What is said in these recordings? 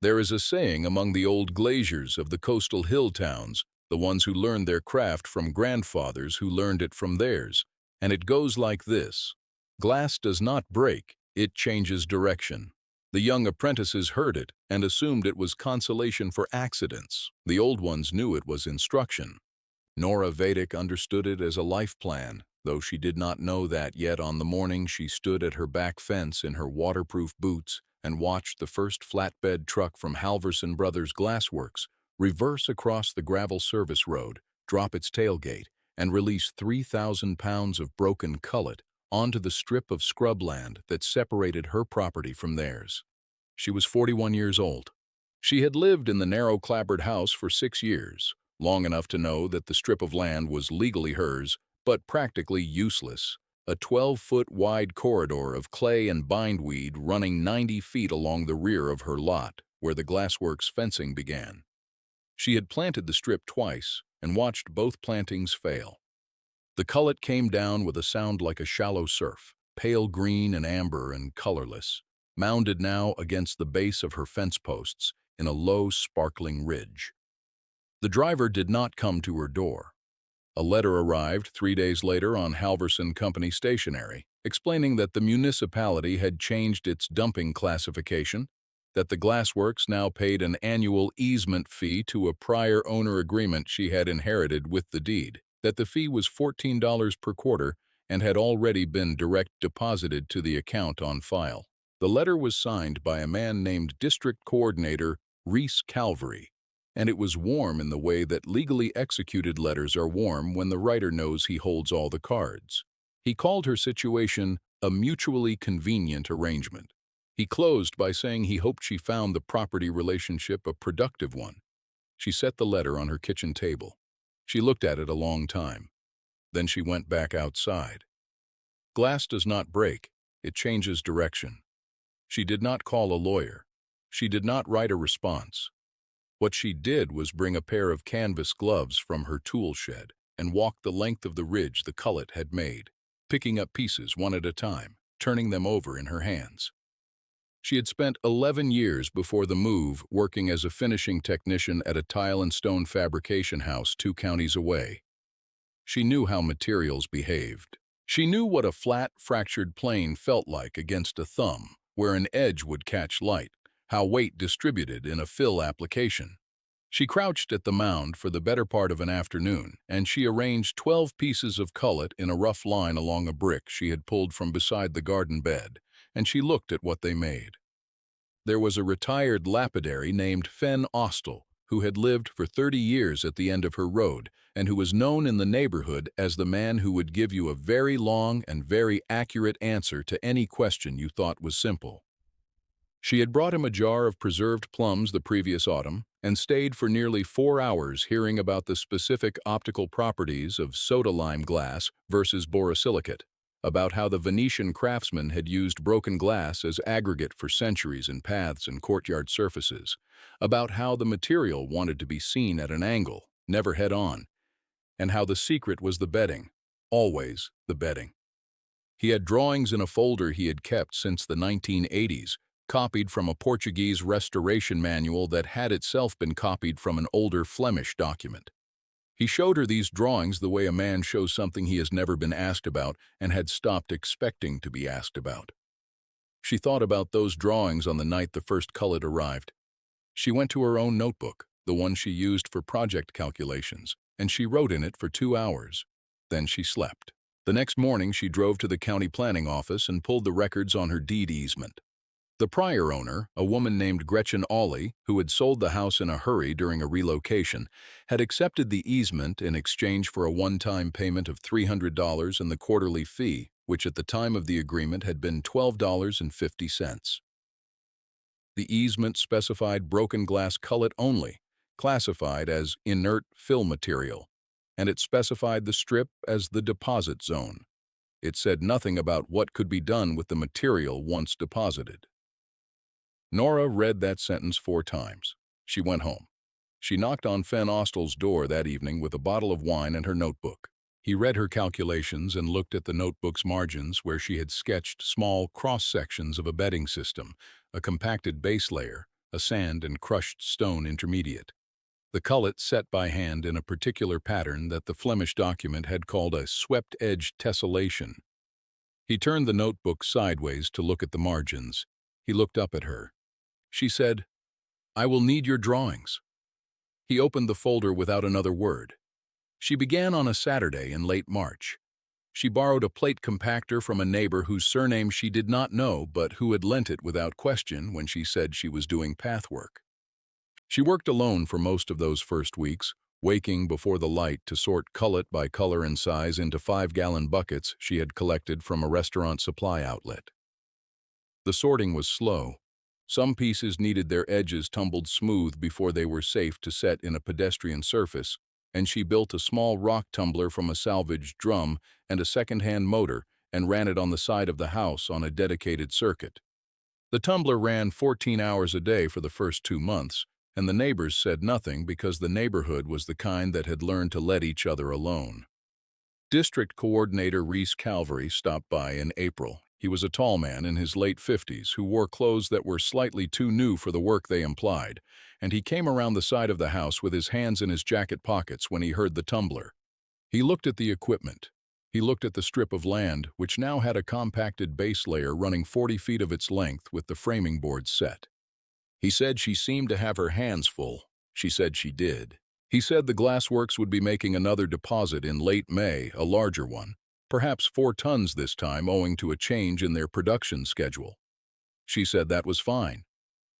There is a saying among the old glaziers of the coastal hill towns, the ones who learned their craft from grandfathers who learned it from theirs, and it goes like this: glass does not break, it changes direction. The young apprentices heard it and assumed it was consolation for accidents. The old ones knew it was instruction. Nora Vedic understood it as a life plan, though she did not know that yet. On the morning she stood at her back fence in her waterproof boots and watched the first flatbed truck from Halverson Brothers Glassworks reverse across the gravel service road, drop its tailgate, and release 3,000 pounds of broken cullet onto the strip of scrubland that separated her property from theirs. She was 41 years old. She had lived in the narrow clapboard house for 6 years, long enough to know that the strip of land was legally hers, but practically useless. A 12-foot wide corridor of clay and bindweed running 90 feet along the rear of her lot, where the Glassworks fencing began. She had planted the strip twice and watched both plantings fail. The cullet came down with a sound like a shallow surf, pale green and amber and colorless, mounded now against the base of her fence posts in a low, sparkling ridge. The driver did not come to her door. A letter arrived 3 days later on Halverson Company stationery, explaining that the municipality had changed its dumping classification, that the Glassworks now paid an annual easement fee to a prior owner agreement she had inherited with the deed, that the fee was $14 per quarter and had already been direct deposited to the account on file. The letter was signed by a man named District Coordinator Reese Calvary, and it was warm in the way that legally executed letters are warm when the writer knows he holds all the cards. He called her situation a mutually convenient arrangement. He closed by saying he hoped she found the property relationship a productive one. She set the letter on her kitchen table. She looked at it a long time. Then she went back outside. Glass does not break, it changes direction. She did not call a lawyer. She did not write a response. What she did was bring a pair of canvas gloves from her tool shed and walk the length of the ridge the cullet had made, picking up pieces one at a time, turning them over in her hands. She had spent 11 years before the move working as a finishing technician at a tile and stone fabrication house 2 counties away. She knew how materials behaved. She knew what a flat, fractured plane felt like against a thumb, where an edge would catch light, how weight distributed in a fill application. She crouched at the mound for the better part of an afternoon, and she arranged 12 pieces of cullet in a rough line along a brick she had pulled from beside the garden bed, and she looked at what they made. There was a retired lapidary named Fen Austell, who had lived for 30 years at the end of her road, and who was known in the neighborhood as the man who would give you a very long and very accurate answer to any question you thought was simple. She had brought him a jar of preserved plums the previous autumn and stayed for nearly 4 hours hearing about the specific optical properties of soda lime glass versus borosilicate, about how the Venetian craftsmen had used broken glass as aggregate for centuries in paths and courtyard surfaces, about how the material wanted to be seen at an angle, never head-on, and how the secret was the bedding, always the bedding. He had drawings in a folder he had kept since the 1980s, copied from a Portuguese restoration manual that had itself been copied from an older Flemish document. He showed her these drawings the way a man shows something he has never been asked about and had stopped expecting to be asked about. She thought about those drawings on the night the first cullet arrived. She went to her own notebook, the one she used for project calculations, and she wrote in it for 2 hours. Then she slept. The next morning she drove to the county planning office and pulled the records on her deed easement. The prior owner, a woman named Gretchen Awley, who had sold the house in a hurry during a relocation, had accepted the easement in exchange for a one-time payment of $300 and the quarterly fee, which at the time of the agreement had been $12.50. The easement specified broken glass cullet only, classified as inert fill material, and it specified the strip as the deposit zone. It said nothing about what could be done with the material once deposited. Nora read that sentence 4 times. She went home. She knocked on Fen Austell's door that evening with a bottle of wine and her notebook. He read her calculations and looked at the notebook's margins where she had sketched small cross-sections of a bedding system, a compacted base layer, a sand and crushed stone intermediate. The cullet set by hand in a particular pattern that the Flemish document had called a swept-edge tessellation. He turned the notebook sideways to look at the margins. He looked up at her. She said, "I will need your drawings." He opened the folder without another word. She began on a Saturday in late March. She borrowed a plate compactor from a neighbor whose surname she did not know but who had lent it without question when she said she was doing pathwork. She worked alone for most of those first weeks, waking before the light to sort cullet by color and size into 5-gallon buckets she had collected from a restaurant supply outlet. The sorting was slow. Some pieces needed their edges tumbled smooth before they were safe to set in a pedestrian surface, and she built a small rock tumbler from a salvaged drum and a second-hand motor and ran it on the side of the house on a dedicated circuit. The tumbler ran 14 hours a day for the first 2 months, and the neighbors said nothing because the neighborhood was the kind that had learned to let each other alone. District Coordinator Reese Calvary stopped by in April. He was a tall man in his late 50s who wore clothes that were slightly too new for the work they implied, and he came around the side of the house with his hands in his jacket pockets when he heard the tumbler. He looked at the equipment. He looked at the strip of land, which now had a compacted base layer running 40 feet of its length with the framing boards set. He said she seemed to have her hands full. She said she did. He said the Glassworks would be making another deposit in late May, a larger one, perhaps 4 tons this time owing to a change in their production schedule. She said that was fine.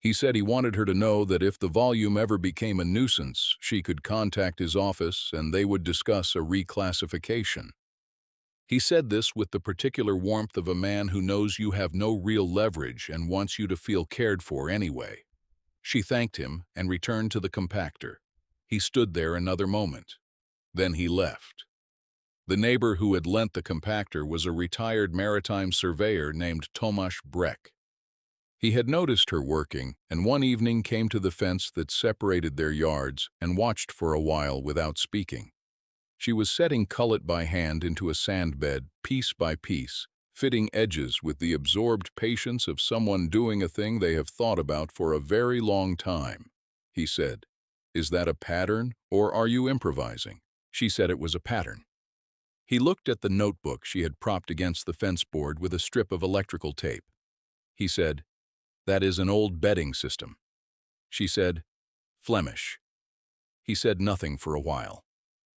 He said he wanted her to know that if the volume ever became a nuisance, she could contact his office and they would discuss a reclassification. He said this with the particular warmth of a man who knows you have no real leverage and wants you to feel cared for anyway. She thanked him and returned to the compactor. He stood there another moment. Then he left. The neighbor who had lent the compactor was a retired maritime surveyor named Tomasz Breck. He had noticed her working, and one evening came to the fence that separated their yards and watched for a while without speaking. She was setting cullet by hand into a sand bed, piece by piece, fitting edges with the absorbed patience of someone doing a thing they have thought about for a very long time. He said, "Is that a pattern, or are you improvising?" She said it was a pattern. He looked at the notebook she had propped against the fence board with a strip of electrical tape. He said, "That is an old bedding system." She said, "Flemish." He said nothing for a while.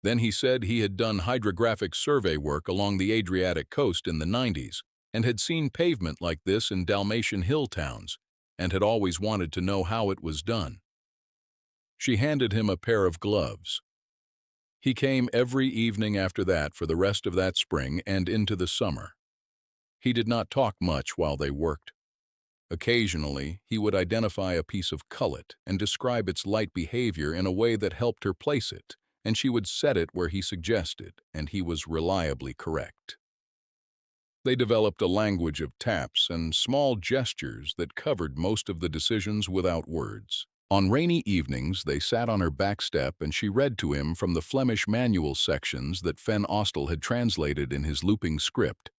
Then he said he had done hydrographic survey work along the Adriatic coast in the 90s and had seen pavement like this in Dalmatian hill towns and had always wanted to know how it was done. She handed him a pair of gloves. He came every evening after that for the rest of that spring and into the summer. He did not talk much while they worked. Occasionally, he would identify a piece of cullet and describe its light behavior in a way that helped her place it, and she would set it where he suggested, and he was reliably correct. They developed a language of taps and small gestures that covered most of the decisions without words. On rainy evenings, they sat on her back step and she read to him from the Flemish manual sections that Van Ostel had translated in his looping script,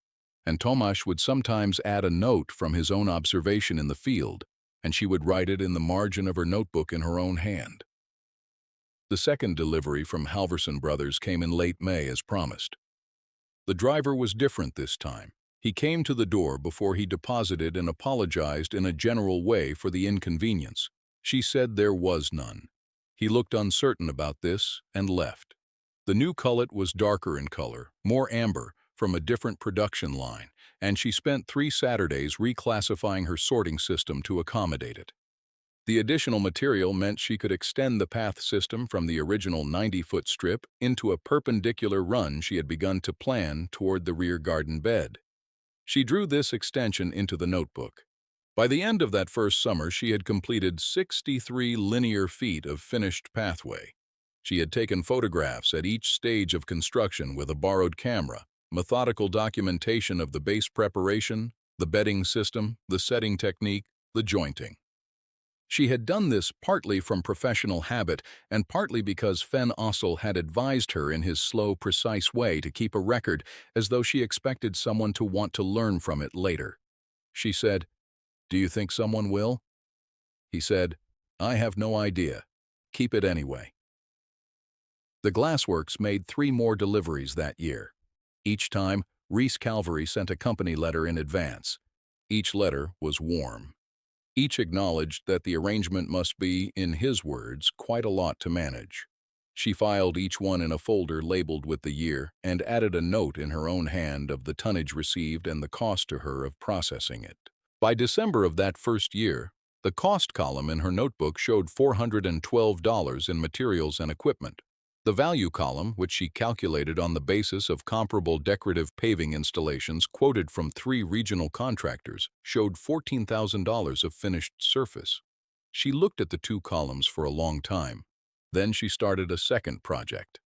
and Tomasz would sometimes add a note from his own observation in the field, and she would write it in the margin of her notebook in her own hand. The second delivery from Halverson Brothers came in late May as promised. The driver was different this time. He came to the door before he deposited and apologized in a general way for the inconvenience. She said there was none. He looked uncertain about this and left. The new cullet was darker in color, more amber, from a different production line, and she spent 3 Saturdays reclassifying her sorting system to accommodate it. The additional material meant she could extend the path system from the original 90-foot strip into a perpendicular run she had begun to plan toward the rear garden bed. She drew this extension into the notebook. By the end of that first summer, she had completed 63 linear feet of finished pathway. She had taken photographs at each stage of construction with a borrowed camera, methodical documentation of the base preparation, the bedding system, the setting technique, the jointing. She had done this partly from professional habit and partly because Van Ostel had advised her in his slow, precise way to keep a record as though she expected someone to want to learn from it later. She said, "Do you think someone will?" He said, "I have no idea. Keep it anyway." The Glassworks made 3 more deliveries that year. Each time, Reese Calvary sent a company letter in advance. Each letter was warm. Each acknowledged that the arrangement must be, in his words, quite a lot to manage. She filed each one in a folder labeled with the year and added a note in her own hand of the tonnage received and the cost to her of processing it. By December of that first year, the cost column in her notebook showed $412 in materials and equipment. The value column, which she calculated on the basis of comparable decorative paving installations quoted from 3 regional contractors, showed $14,000 of finished surface. She looked at the 2 columns for a long time. Then she started a second project.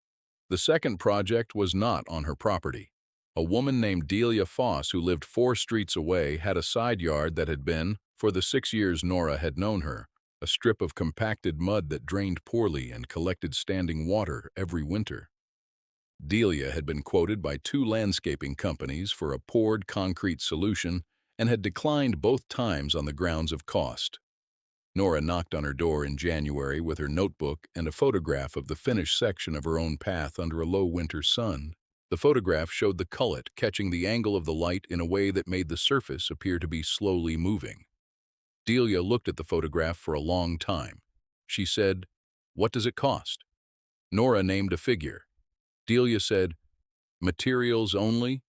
The second project was not on her property. A woman named Delia Foss, who lived 4 streets away, had a side yard that had been, for the 6 years Nora had known her, a strip of compacted mud that drained poorly and collected standing water every winter. Delia had been quoted by 2 landscaping companies for a poured concrete solution and had declined both times on the grounds of cost. Nora knocked on her door in January with her notebook and a photograph of the finished section of her own path under a low winter sun. The photograph showed the cullet catching the angle of the light in a way that made the surface appear to be slowly moving. Delia looked at the photograph for a long time. She said, "What does it cost?" Nora named a figure. Delia said, "Materials only?"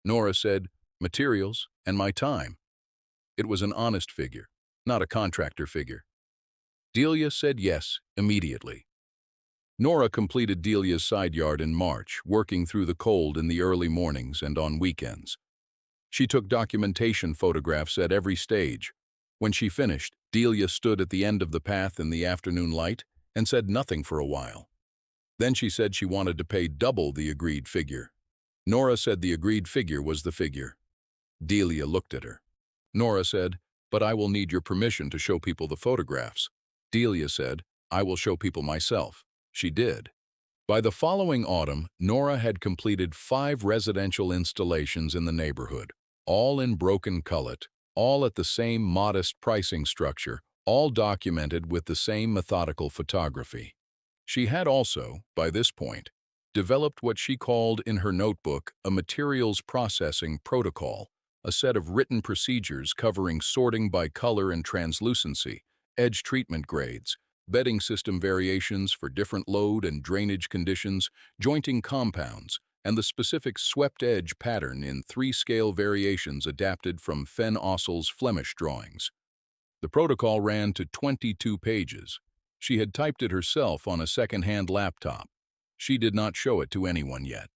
Nora said, "Materials and my time." It was an honest figure, not a contractor figure. Delia said yes immediately. Nora completed Delia's side yard in March, working through the cold in the early mornings and on weekends. She took documentation photographs at every stage. When she finished, Delia stood at the end of the path in the afternoon light and said nothing for a while. Then she said she wanted to pay double the agreed figure. Nora said the agreed figure was the figure. Delia looked at her. Nora said, "But I will need your permission to show people the photographs." Delia said, "I will show people myself." She did. By the following autumn, Nora had completed 5 residential installations in the neighborhood, all in broken cullet, all at the same modest pricing structure, all documented with the same methodical photography. She had also, by this point, developed what she called in her notebook a materials processing protocol, a set of written procedures covering sorting by color and translucency, edge treatment grades, bedding system variations for different load and drainage conditions, jointing compounds, and the specific swept edge pattern in 3 scale variations adapted from Fen Ossel's Flemish drawings. The protocol ran to 22 pages. She had typed it herself on a second-hand laptop. She did not show it to anyone yet.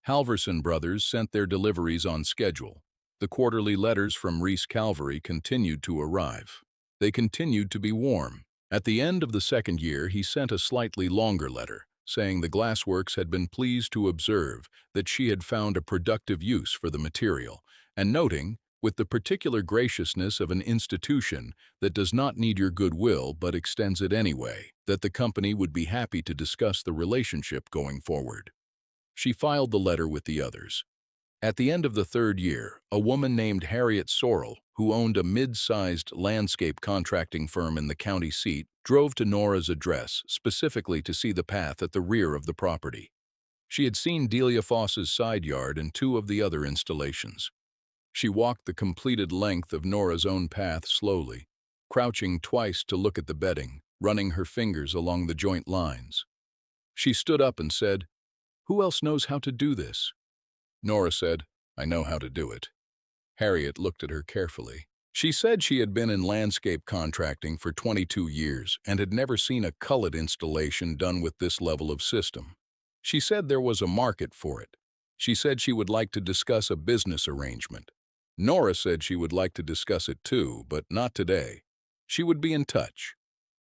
Halverson brothers sent their deliveries on schedule. The quarterly letters from Reese Calvary continued to arrive. They continued to be warm. At the end of the second year, he sent a slightly longer letter, saying the Glassworks had been pleased to observe that she had found a productive use for the material, and noting, with the particular graciousness of an institution that does not need your goodwill but extends it anyway, that the company would be happy to discuss the relationship going forward. She filed the letter with the others. At the end of the third year, a woman named Harriet Sorrell, who owned a mid-sized landscape contracting firm in the county seat, drove to Nora's address specifically to see the path at the rear of the property. She had seen Delia Foss's side yard and 2 of the other installations. She walked the completed length of Nora's own path slowly, crouching twice to look at the bedding, running her fingers along the joint lines. She stood up and said, "Who else knows how to do this?" Nora said, "I know how to do it." Harriet looked at her carefully. She said she had been in landscape contracting for 22 years and had never seen a cullet installation done with this level of system. She said there was a market for it. She said she would like to discuss a business arrangement. Nora said she would like to discuss it too, but not today. She would be in touch.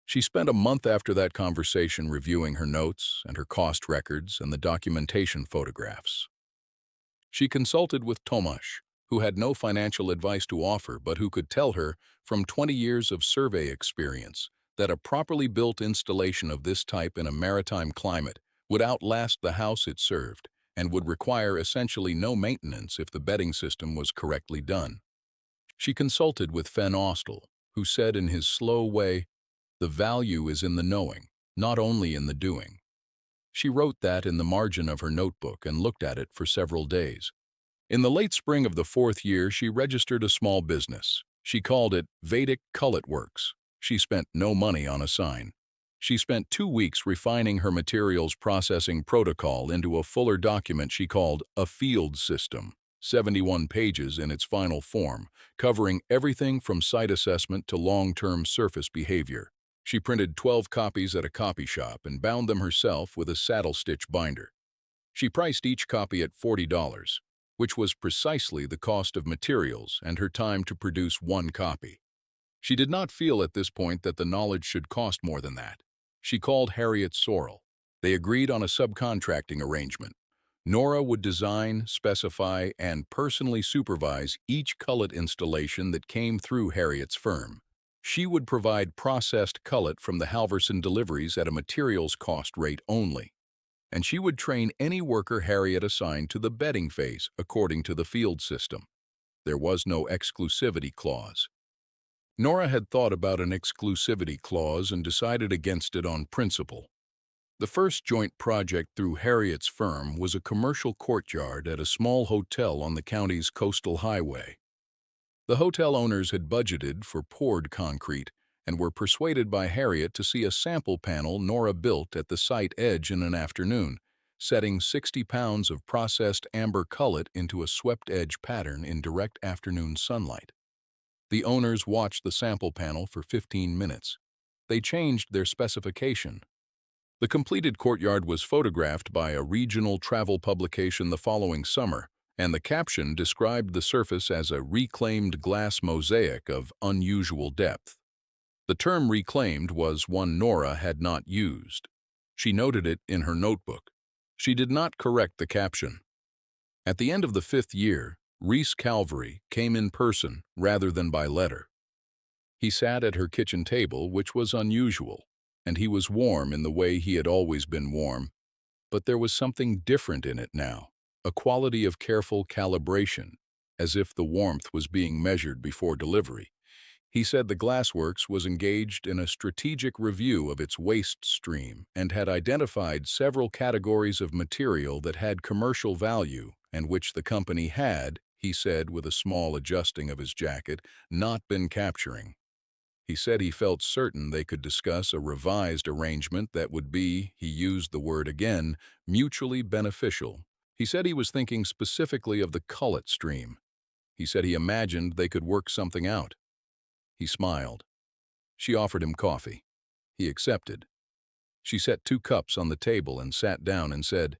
She spent a month after that conversation reviewing her notes and her cost records and the documentation photographs. She consulted with Tomasz, who had no financial advice to offer but who could tell her, from 20 years of survey experience, that a properly built installation of this type in a maritime climate would outlast the house it served and would require essentially no maintenance if the bedding system was correctly done. She consulted with Fen Ostel, who said in his slow way, "The value is in the knowing, not only in the doing." She wrote that in the margin of her notebook and looked at it for several days. In the late spring of the fourth year, she registered a small business. She called it Vedic Cullet Works. She spent no money on a sign. She spent 2 weeks refining her materials processing protocol into a fuller document she called a field system, 71 pages in its final form, covering everything from site assessment to long-term surface behavior. She printed 12 copies at a copy shop and bound them herself with a saddle-stitch binder. She priced each copy at $40, which was precisely the cost of materials and her time to produce one copy. She did not feel at this point that the knowledge should cost more than that. She called Harriet Sorrell. They agreed on a subcontracting arrangement. Nora would design, specify, and personally supervise each cullet installation that came through Harriet's firm. She would provide processed cullet from the Halverson deliveries at a materials cost rate only, and she would train any worker Harriet assigned to the bedding phase according to the field system. There was no exclusivity clause. Nora had thought about an exclusivity clause and decided against it on principle. The first joint project through Harriet's firm was a commercial courtyard at a small hotel on the county's coastal highway. The hotel owners had budgeted for poured concrete and were persuaded by Harriet to see a sample panel Nora built at the site edge in an afternoon, setting 60 pounds of processed amber cullet into a swept-edge pattern in direct afternoon sunlight. The owners watched the sample panel for 15 minutes. They changed their specification. The completed courtyard was photographed by a regional travel publication the following summer, and the caption described the surface as a reclaimed glass mosaic of unusual depth. The term reclaimed was one Nora had not used. She noted it in her notebook. She did not correct the caption. At the end of the 5th year, Reese Calvary came in person rather than by letter. He sat at her kitchen table, which was unusual, and he was warm in the way he had always been warm, but there was something different in it now, a quality of careful calibration, as if the warmth was being measured before delivery. He said the Glassworks was engaged in a strategic review of its waste stream and had identified several categories of material that had commercial value and which the company had, he said with a small adjusting of his jacket, not been capturing. He said he felt certain they could discuss a revised arrangement that would be, he used the word again, mutually beneficial. He said he was thinking specifically of the Cullet stream. He said he imagined they could work something out. He smiled. She offered him coffee. He accepted. She set 2 cups on the table and sat down and said,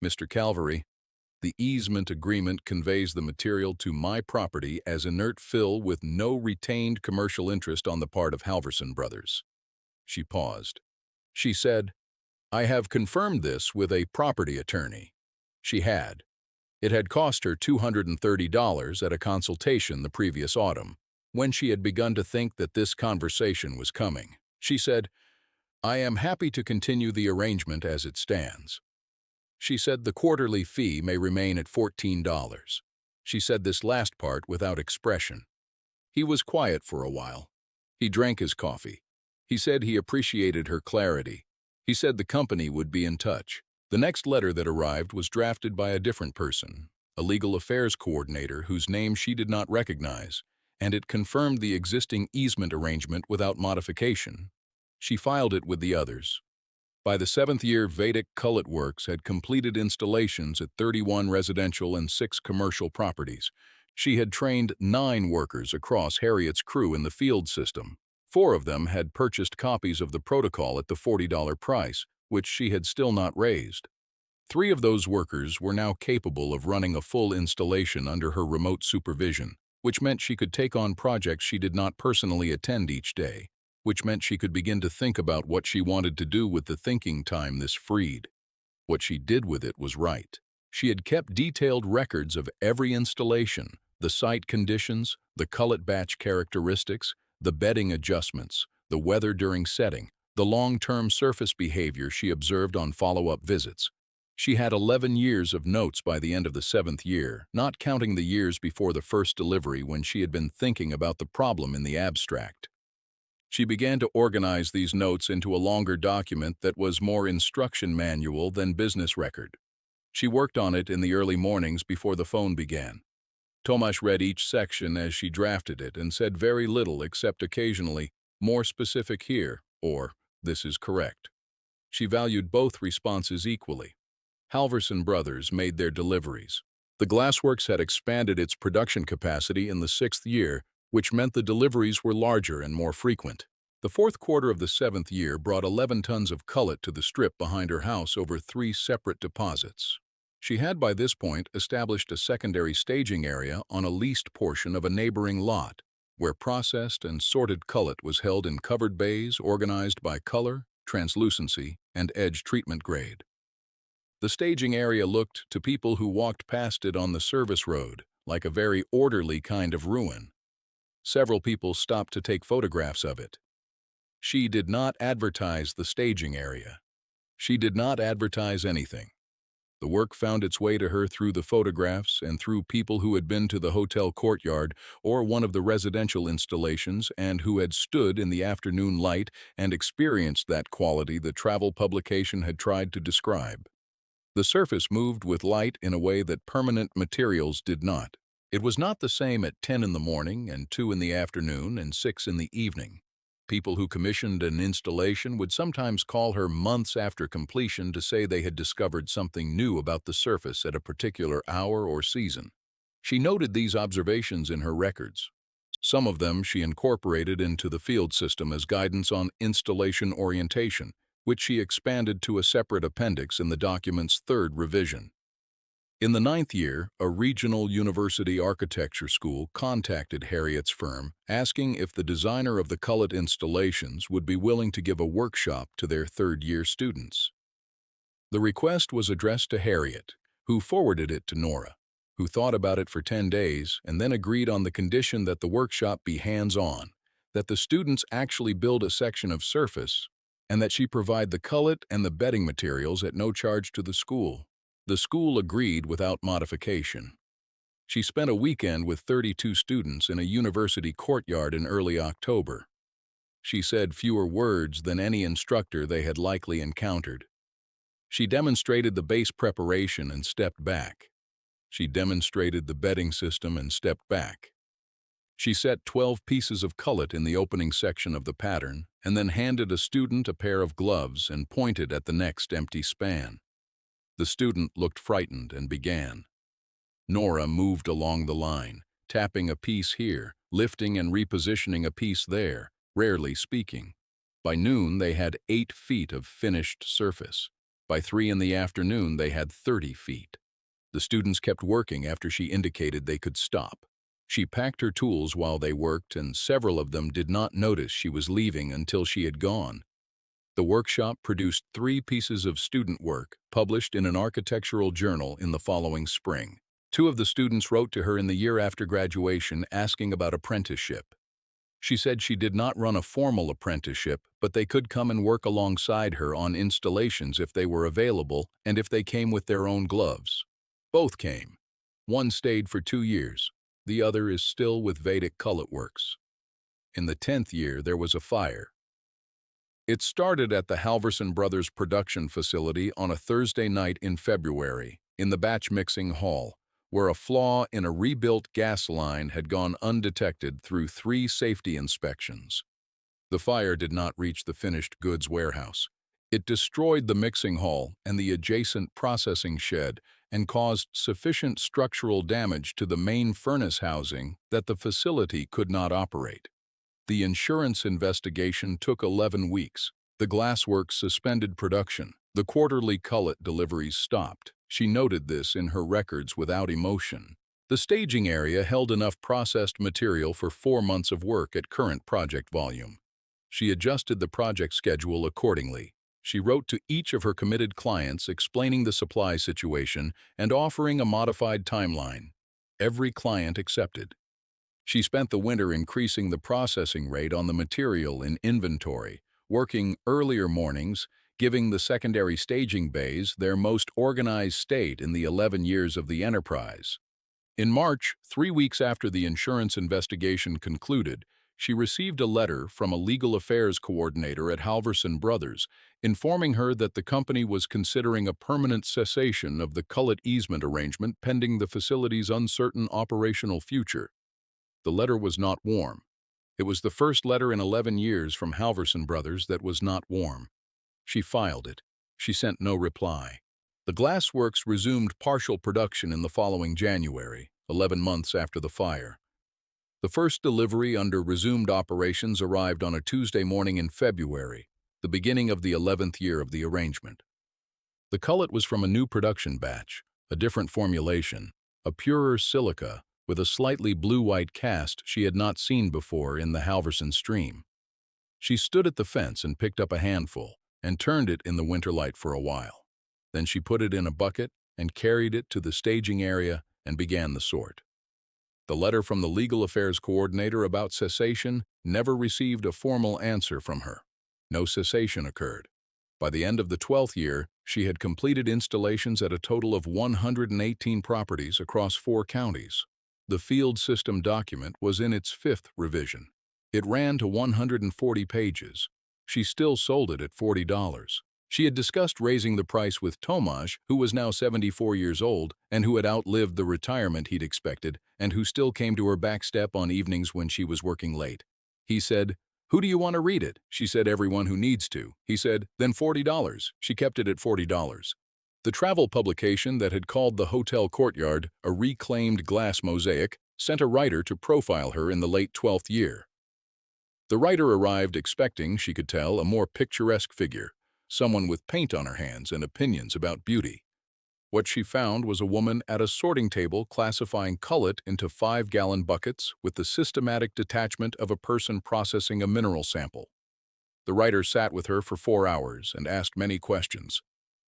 "Mr. Calvary, the easement agreement conveys the material to my property as inert fill with no retained commercial interest on the part of Halverson Brothers." She paused. She said, "I have confirmed this with a property attorney." She had. It had cost her $230 at a consultation the previous autumn, when she had begun to think that this conversation was coming. She said, "I am happy to continue the arrangement as it stands." She said the quarterly fee may remain at $14. She said this last part without expression. He was quiet for a while. He drank his coffee. He said he appreciated her clarity. He said the company would be in touch. The next letter that arrived was drafted by a different person, a legal affairs coordinator whose name she did not recognize, and it confirmed the existing easement arrangement without modification. She filed it with the others. By the 7th year, Vedic Cullet Works had completed installations at 31 residential and 6 commercial properties. She had trained 9 workers across Harriet's crew in the field system. 4 of them had purchased copies of the protocol at the $40 price, which she had still not raised. 3 of those workers were now capable of running a full installation under her remote supervision, which meant she could take on projects she did not personally attend each day, which meant she could begin to think about what she wanted to do with the thinking time this freed. What she did with it was right. She had kept detailed records of every installation, the site conditions, the cullet batch characteristics, the bedding adjustments, the weather during setting, the long-term surface behavior she observed on follow-up visits. She had 11 years of notes by the end of the 7th year, not counting the years before the first delivery when she had been thinking about the problem in the abstract. She began to organize these notes into a longer document that was more instruction manual than business record. She worked on it in the early mornings before the phone began. Tomasz read each section as she drafted it and said very little except occasionally, "More specific here," or "This is correct." She valued both responses equally. Halverson Brothers made their deliveries. The Glassworks had expanded its production capacity in the 6th year, which meant the deliveries were larger and more frequent. The 4th quarter of the 7th year brought 11 tons of cullet to the strip behind her house over 3 separate deposits. She had by this point established a secondary staging area on a leased portion of a neighboring lot, where processed and sorted cullet was held in covered bays organized by color, translucency, and edge treatment grade. The staging area looked, to people who walked past it on the service road, like a very orderly kind of ruin. Several people stopped to take photographs of it. She did not advertise the staging area. She did not advertise anything. The work found its way to her through the photographs and through people who had been to the hotel courtyard or one of the residential installations and who had stood in the afternoon light and experienced that quality the travel publication had tried to describe. The surface moved with light in a way that permanent materials did not. It was not the same at 10 in the morning and 2 in the afternoon and 6 in the evening. People who commissioned an installation would sometimes call her months after completion to say they had discovered something new about the surface at a particular hour or season. She noted these observations in her records. Some of them she incorporated into the field system as guidance on installation orientation, which she expanded to a separate appendix in the document's 3rd revision. In the 9th year, a regional university architecture school contacted Harriet's firm, asking if the designer of the Cullet installations would be willing to give a workshop to their 3rd-year students. The request was addressed to Harriet, who forwarded it to Nora, who thought about it for 10 days and then agreed on the condition that the workshop be hands-on, that the students actually build a section of surface, and that she provide the cullet and the bedding materials at no charge to the school. The school agreed without modification. She spent a weekend with 32 students in a university courtyard in early October. She said fewer words than any instructor they had likely encountered. She demonstrated the base preparation and stepped back. She demonstrated the bedding system and stepped back. She set 12 pieces of cullet in the opening section of the pattern and then handed a student a pair of gloves and pointed at the next empty span. The student looked frightened and began. Nora moved along the line, tapping a piece here, lifting and repositioning a piece there, rarely speaking. By noon, they had 8 feet of finished surface. By 3 in the afternoon, they had 30 feet. The students kept working after she indicated they could stop. She packed her tools while they worked, and several of them did not notice she was leaving until she had gone. The workshop produced 3 pieces of student work published in an architectural journal in the following spring. 2 of the students wrote to her in the year after graduation asking about apprenticeship. She said she did not run a formal apprenticeship, but they could come and work alongside her on installations if they were available and if they came with their own gloves. Both came. One stayed for 2 years. The other is still with Vedic Cullet Works. In the 10th year, there was a fire. It started at the Halverson Brothers production facility on a Thursday night in February, in the batch mixing hall, where a flaw in a rebuilt gas line had gone undetected through 3 safety inspections. The fire did not reach the finished goods warehouse. It destroyed the mixing hall and the adjacent processing shed and caused sufficient structural damage to the main furnace housing that the facility could not operate. The insurance investigation took 11 weeks. The Glassworks suspended production. The quarterly cullet deliveries stopped. She noted this in her records without emotion. The staging area held enough processed material for 4 months of work at current project volume. She adjusted the project schedule accordingly. She wrote to each of her committed clients explaining the supply situation and offering a modified timeline. Every client accepted. She spent the winter increasing the processing rate on the material in inventory, working earlier mornings, giving the secondary staging bays their most organized state in the 11 years of the enterprise. In March, 3 weeks after the insurance investigation concluded, she received a letter from a legal affairs coordinator at Halverson Brothers, informing her that the company was considering a permanent cessation of the Cullet easement arrangement pending the facility's uncertain operational future. The letter was not warm. It was the first letter in 11 years from Halverson Brothers that was not warm. She filed it. She sent no reply. The Glassworks resumed partial production in the following January, 11 months after the fire. The first delivery under resumed operations arrived on a Tuesday morning in February, the beginning of the 11th year of the arrangement. The cullet was from a new production batch, a different formulation, a purer silica with a slightly blue-white cast she had not seen before in the Halverson stream. She stood at the fence and picked up a handful and turned it in the winter light for a while. Then she put it in a bucket and carried it to the staging area and began the sort. The letter from the legal affairs coordinator about cessation never received a formal answer from her. No cessation occurred. By the end of the 12th year, she had completed installations at a total of 118 properties across 4 counties. The field system document was in its 5th revision. It ran to 140 pages. She still sold it at $40. She had discussed raising the price with Tomasz, who was now 74 years old and who had outlived the retirement he'd expected and who still came to her back step on evenings when she was working late. He said, "Who do you want to read it?" She said, "Everyone who needs to." He said, "Then $40. She kept it at $40. The travel publication that had called the hotel courtyard a reclaimed glass mosaic sent a writer to profile her in the late 12th year. The writer arrived expecting, she could tell, a more picturesque figure, someone with paint on her hands and opinions about beauty. What she found was a woman at a sorting table classifying cullet into 5-gallon buckets with the systematic detachment of a person processing a mineral sample. The writer sat with her for 4 hours and asked many questions.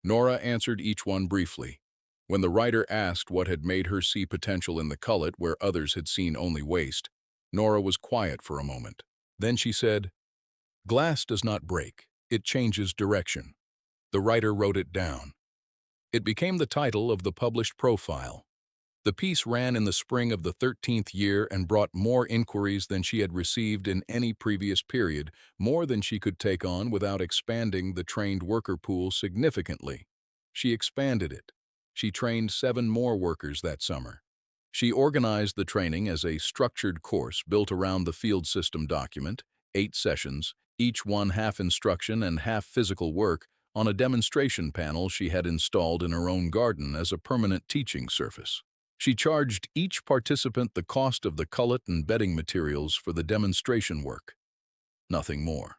Nora answered each one briefly. When the writer asked what had made her see potential in the cullet where others had seen only waste, Nora was quiet for a moment. Then she said, "Glass does not break. It changes direction." The writer wrote it down. It became the title of the published profile. The piece ran in the spring of the 13th year and brought more inquiries than she had received in any previous period, more than she could take on without expanding the trained worker pool significantly. She expanded it. She trained 7 more workers that summer. She organized the training as a structured course built around the field system document, 8 sessions, each one half instruction and half physical work, on a demonstration panel she had installed in her own garden as a permanent teaching surface. She charged each participant the cost of the cullet and bedding materials for the demonstration work. Nothing more.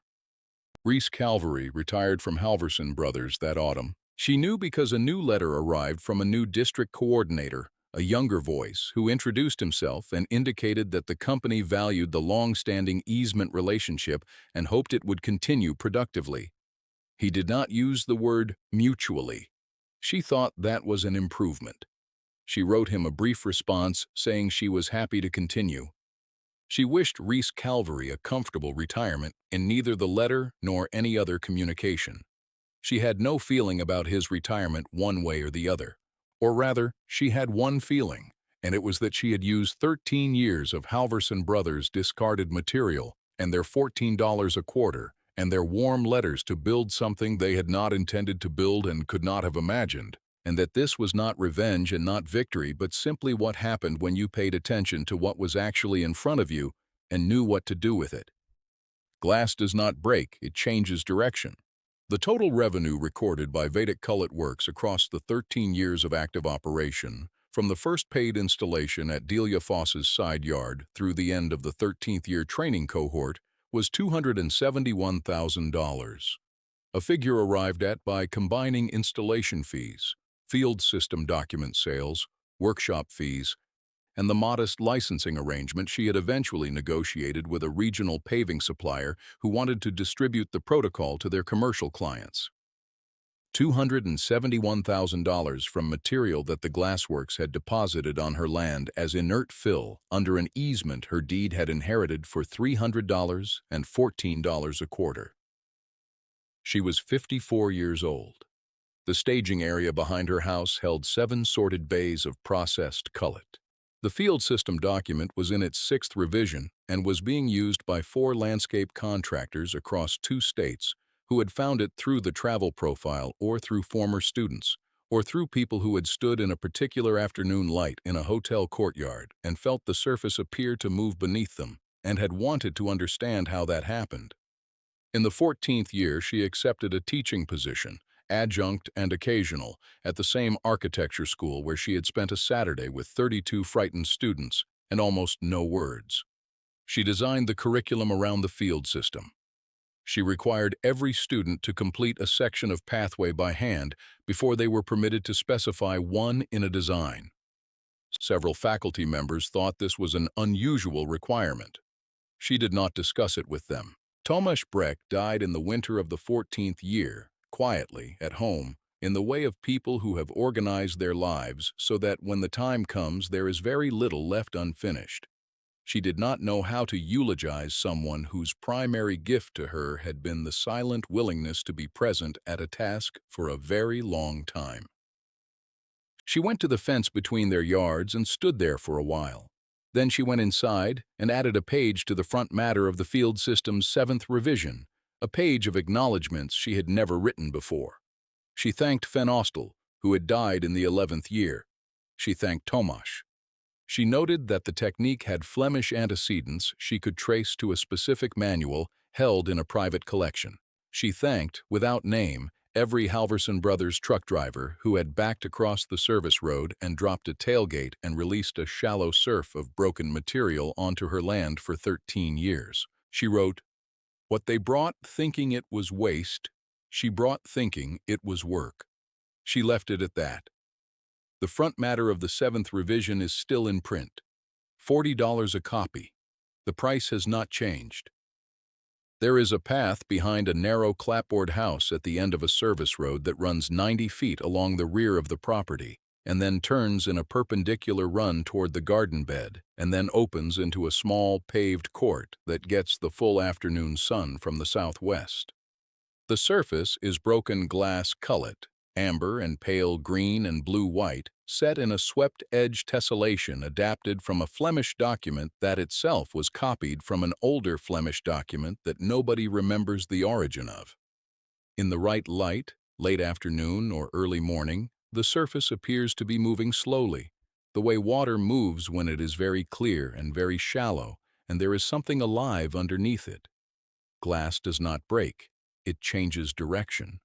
Reese Calvary retired from Halverson Brothers that autumn. She knew because a new letter arrived from a new district coordinator, a younger voice, who introduced himself and indicated that the company valued the long-standing easement relationship and hoped it would continue productively. He did not use the word mutually. She thought that was an improvement. She wrote him a brief response saying she was happy to continue. She wished Reese Calvary a comfortable retirement in neither the letter nor any other communication. She had no feeling about his retirement one way or the other. Or rather, she had one feeling, and it was that she had used 13 years of Halverson Brothers' discarded material and their $14 a quarter and their warm letters to build something they had not intended to build and could not have imagined, and that this was not revenge and not victory, but simply what happened when you paid attention to what was actually in front of you and knew what to do with it. Glass does not break, it changes direction. The total revenue recorded by Vedic Cullet Works across the 13 years of active operation, from the first paid installation at Delia Foss's side yard through the end of the 13th year training cohort, was $271,000, a figure arrived at by combining installation fees, field system document sales, workshop fees, and the modest licensing arrangement she had eventually negotiated with a regional paving supplier who wanted to distribute the protocol to their commercial clients. $271,000 from material that the Glassworks had deposited on her land as inert fill under an easement her deed had inherited for $300 and $14 a quarter. She was 54 years old. The staging area behind her house held 7 sorted bays of processed cullet. The field system document was in its 6th revision and was being used by 4 landscape contractors across 2 states who had found it through the travel profile or through former students, or through people who had stood in a particular afternoon light in a hotel courtyard and felt the surface appear to move beneath them and had wanted to understand how that happened. In the 14th year, she accepted a teaching position, adjunct and occasional, at the same architecture school where she had spent a Saturday with 32 frightened students and almost no words. She designed the curriculum around the field system. She required every student to complete a section of pathway by hand before they were permitted to specify one in a design. Several faculty members thought this was an unusual requirement. She did not discuss it with them. Tomasz Breck died in the winter of the 14th year, quietly, at home, in the way of people who have organized their lives so that when the time comes there is very little left unfinished. She did not know how to eulogize someone whose primary gift to her had been the silent willingness to be present at a task for a very long time. She went to the fence between their yards and stood there for a while. Then she went inside and added a page to the front matter of the field system's 7th revision, a page of acknowledgments she had never written before. She thanked Fen Ostel, who had died in the 11th year. She thanked Tomasz. She noted that the technique had Flemish antecedents she could trace to a specific manual held in a private collection. She thanked, without name, every Halverson Brothers truck driver who had backed across the service road and dropped a tailgate and released a shallow surf of broken material onto her land for 13 years. She wrote, "What they brought thinking it was waste, she brought thinking it was work." She left it at that. The front matter of the 7th revision is still in print. $40 a copy. The price has not changed. There is a path behind a narrow clapboard house at the end of a service road that runs 90 feet along the rear of the property, and then turns in a perpendicular run toward the garden bed, and then opens into a small paved court that gets the full afternoon sun from the southwest. The surface is broken glass cullet, amber and pale green and blue-white, set in a swept-edge tessellation adapted from a Flemish document that itself was copied from an older Flemish document that nobody remembers the origin of. In the right light, late afternoon or early morning, the surface appears to be moving slowly, the way water moves when it is very clear and very shallow, and there is something alive underneath it. Glass does not break, it changes direction.